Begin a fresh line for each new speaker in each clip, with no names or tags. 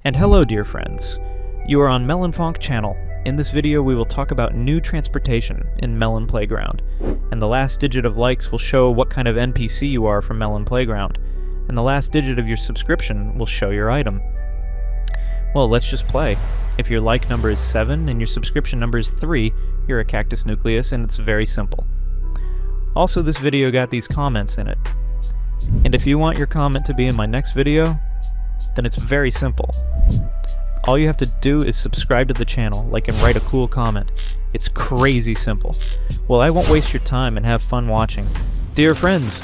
And hello dear friends, you are on Melonfonk channel. In this video we will talk about new transportation in Melon Playground, and the last digit of likes will show what kind of NPC you are from Melon Playground, and the last digit of your subscription will show your item. Well, let's just play. If your like number is 7 and your subscription number is 3, you're a cactus nucleus, and it's very simple. Also, this video got these comments in it, and if you want your comment to be in my next video, then it's very simple. All you have to do is subscribe to the channel, like, and write a cool comment. It's crazy simple. Well, I won't waste your time and have fun watching. Dear friends,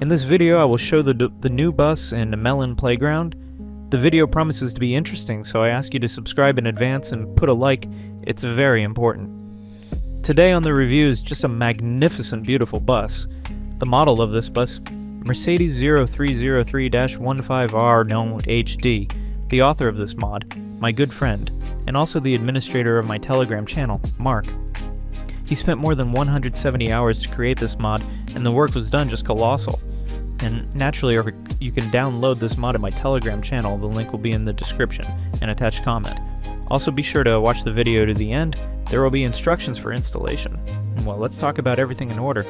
in this video I will show the new bus in Melon Playground. The video promises to be interesting, so I ask you to subscribe in advance and put a like. It's very important. Today on the review is just a magnificent, beautiful bus. The model of this bus, Mercedes 0303-15R known HD, the author of this mod, my good friend, and also the administrator of my Telegram channel, Mark. He spent more than 170 hours to create this mod, and the work was done just colossal. And naturally, you can download this mod at my Telegram channel. The link will be in the description and attached comment. Also be sure to watch the video to the end. There will be instructions for installation. Well, let's talk about everything in order.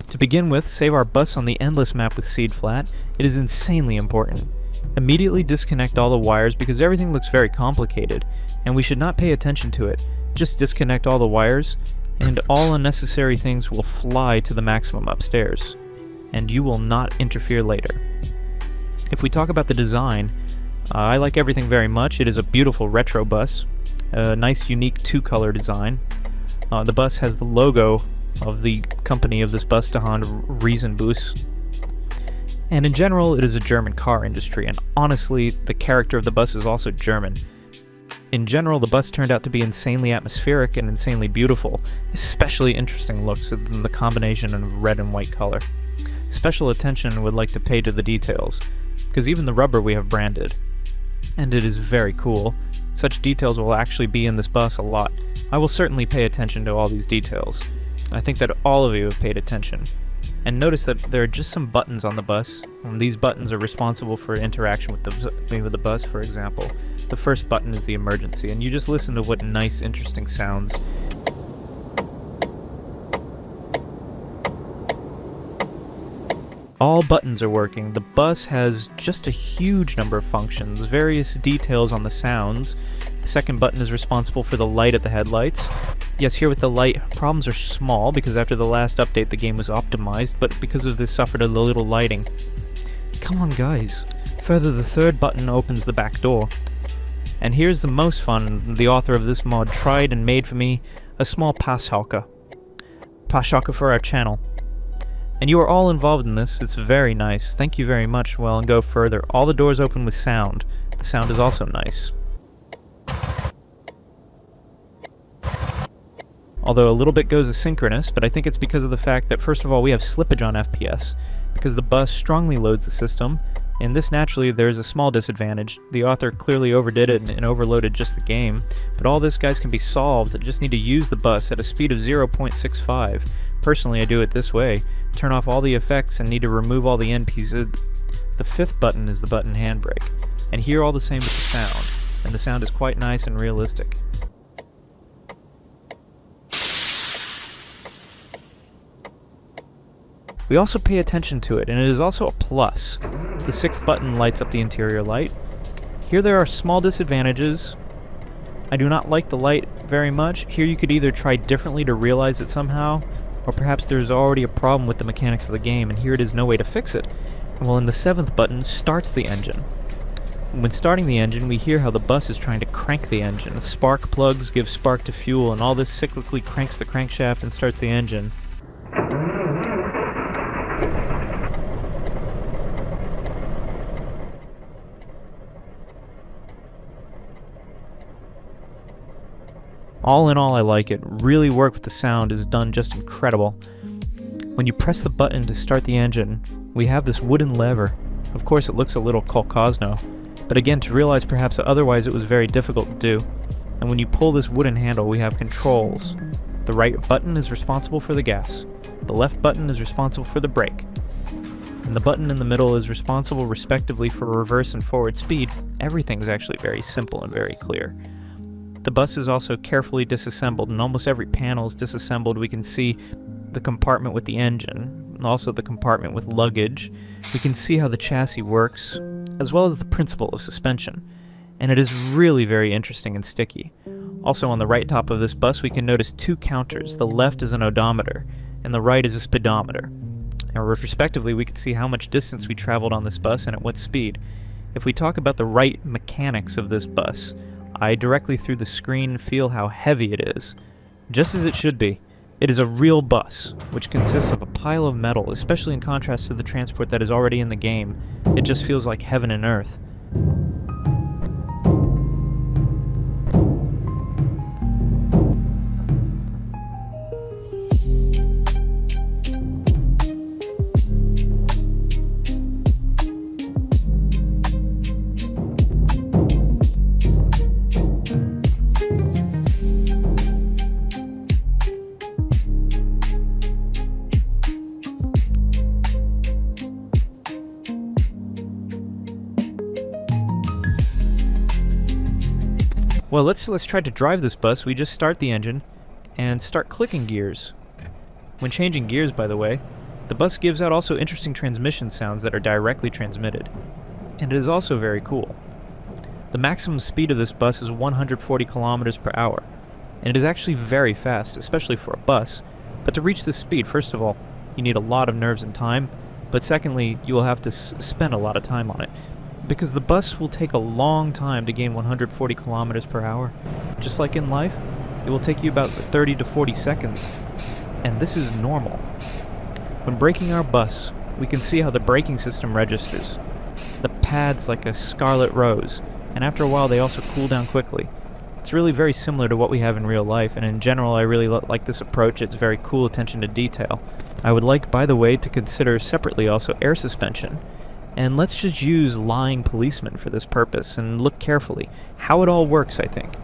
To begin with, save our bus on the endless map with seed flat. It is insanely important. Immediately disconnect all the wires because everything looks very complicated, and we should not pay attention to it. Just disconnect all the wires, and all unnecessary things will fly to the maximum upstairs, and you will not interfere later. If we talk about the design, I like everything very much. It is a beautiful retro bus, a nice unique two-color design. The bus has the logo of the company of this bus to Hand Riesenbus. And in general, it is a German car industry, and honestly, the character of the bus is also German. In general, the bus turned out to be insanely atmospheric and insanely beautiful, especially interesting looks in the combination of red and white color. Special attention would like to pay to the details, because even the rubber we have branded. And it is very cool. Such details will actually be in this bus a lot. I will certainly pay attention to all these details. I think that all of you have paid attention. And notice that there are just some buttons on the bus, and these buttons are responsible for interaction with the bus, for example. The first button is the emergency, and you just listen to what nice, interesting sounds. All buttons are working. The bus has just a huge number of functions, various details on the sounds. The second button is responsible for the light at the headlights. Yes, here with the light, problems are small because after the last update the game was optimized, but because of this suffered a little lighting. Come on guys. Further, the third button opens the back door. And here's the most fun. The author of this mod tried and made for me a small Passhauke for our channel. And you are all involved in this. It's very nice. Thank you very much. Well, and go further. All the doors open with sound. The sound is also nice. Although a little bit goes asynchronous, but I think it's because of the fact that, first of all, we have slippage on FPS, because the bus strongly loads the system, and this naturally there's a small disadvantage. The author clearly overdid it and overloaded just the game, but all this, guys, can be solved. I just need to use the bus at a speed of 0.65. Personally, I do it this way. Turn off all the effects and need to remove all the NPCs. The fifth button is the button handbrake, and here all the same with the sound, and the sound is quite nice and realistic. We also pay attention to it, and it is also a plus. The sixth button lights up the interior light. Here there are small disadvantages. I do not like the light very much. Here you could either try differently to realize it somehow, or perhaps there's already a problem with the mechanics of the game, and here it is no way to fix it. Well, in the seventh button starts the engine. When starting the engine, we hear how the bus is trying to crank the engine. Spark plugs give spark to fuel, and all this cyclically cranks the crankshaft and starts the engine. All in all, I like it. Really work with the sound is done just incredible. When you press the button to start the engine, we have this wooden lever, Of course, it looks a little Kolkosno, but again, to realize perhaps that otherwise it was very difficult to do. And when you pull this wooden handle, we have controls. The right button is responsible for the gas. The left button is responsible for the brake. And the button in the middle is responsible respectively for reverse and forward speed. Everything's actually very simple and very clear. The bus is also carefully disassembled, and almost every panel is disassembled. We can see the compartment with the engine, and also the compartment with luggage. We can see how the chassis works, as well as the principle of suspension. And it is really very interesting and sticky. Also on the right top of this bus we can notice two counters. The left is an odometer, and the right is a speedometer. And respectively we can see how much distance we traveled on this bus and at what speed. If we talk about the right mechanics of this bus, I directly through the screen feel how heavy it is. Just as it should be. It is a real bus, which consists of a pile of metal, especially in contrast to the transport that is already in the game. It just feels like heaven and earth. Well, let's try to drive this bus. We just start the engine and start clicking gears. When changing gears, by the way, the bus gives out also interesting transmission sounds that are directly transmitted. And it is also very cool. The maximum speed of this bus is 140 kilometers per hour, and it is actually very fast, especially for a bus. But to reach this speed, first of all, you need a lot of nerves and time, but secondly, you will have to spend a lot of time on it. Because the bus will take a long time to gain 140 kilometers per hour. Just like in life, it will take you about 30 to 40 seconds. And this is normal. When braking our bus, we can see how the braking system registers. The pad's like a scarlet rose, and after a while they also cool down quickly. It's really very similar to what we have in real life, and in general I really like this approach. It's very cool attention to detail. I would like, by the way, to consider separately also air suspension. And let's just use lying policemen for this purpose and look carefully. How it all works, I think.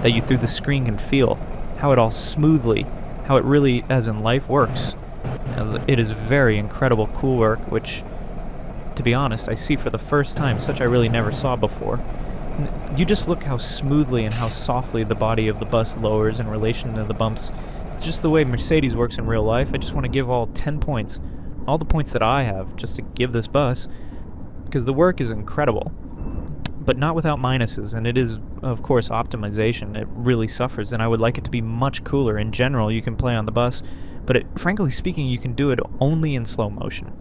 That you through the screen can feel. How it all smoothly, how it really, as in life, works. As it is very incredible cool work, which, to be honest, I see for the first time, such I really never saw before. You just look how smoothly and how softly the body of the bus lowers in relation to the bumps. It's just the way Mercedes works in real life. I just want to give all 10 points. All the points that I have, just to give this bus. Because the work is incredible, but not without minuses, and it is, of course, optimization. It really suffers, and I would like it to be much cooler. In general, you can play on the bus, but frankly speaking, you can do it only in slow motion.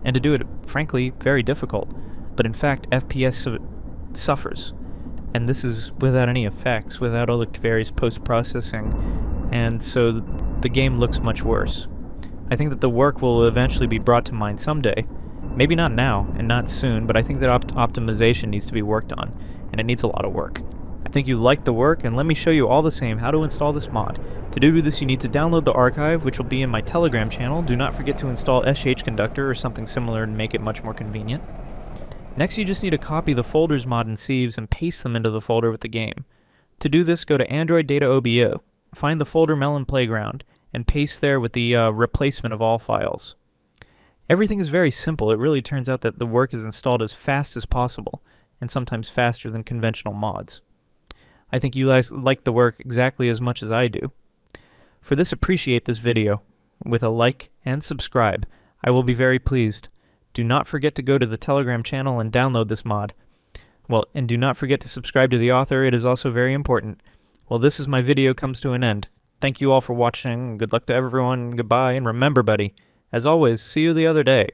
And to do it, frankly, very difficult. But in fact, FPS suffers, and this is without any effects, without all the various post-processing, and so the game looks much worse. I think that the work will eventually be brought to mind someday. Maybe not now, and not soon, but I think that optimization needs to be worked on, and it needs a lot of work. I think you like the work, and let me show you all the same how to install this mod. To do this, you need to download the archive, which will be in my Telegram channel. Do not forget to install SH Conductor or something similar and make it much more convenient. Next, you just need to copy the folders mod in Sieves and paste them into the folder with the game. To do this, go to Android Data OBO, find the folder Melon Playground, and paste there with the replacement of all files. Everything is very simple. It really turns out that the work is installed as fast as possible, and sometimes faster than conventional mods. I think you guys like the work exactly as much as I do. For this, appreciate this video with a like and subscribe. I will be very pleased. Do not forget to go to the Telegram channel and download this mod. Well, and do not forget to subscribe to the author. It is also very important. Well, this is my video comes to an end. Thank you all for watching. Good luck to everyone. Goodbye, and remember, buddy, as always, see you the other day.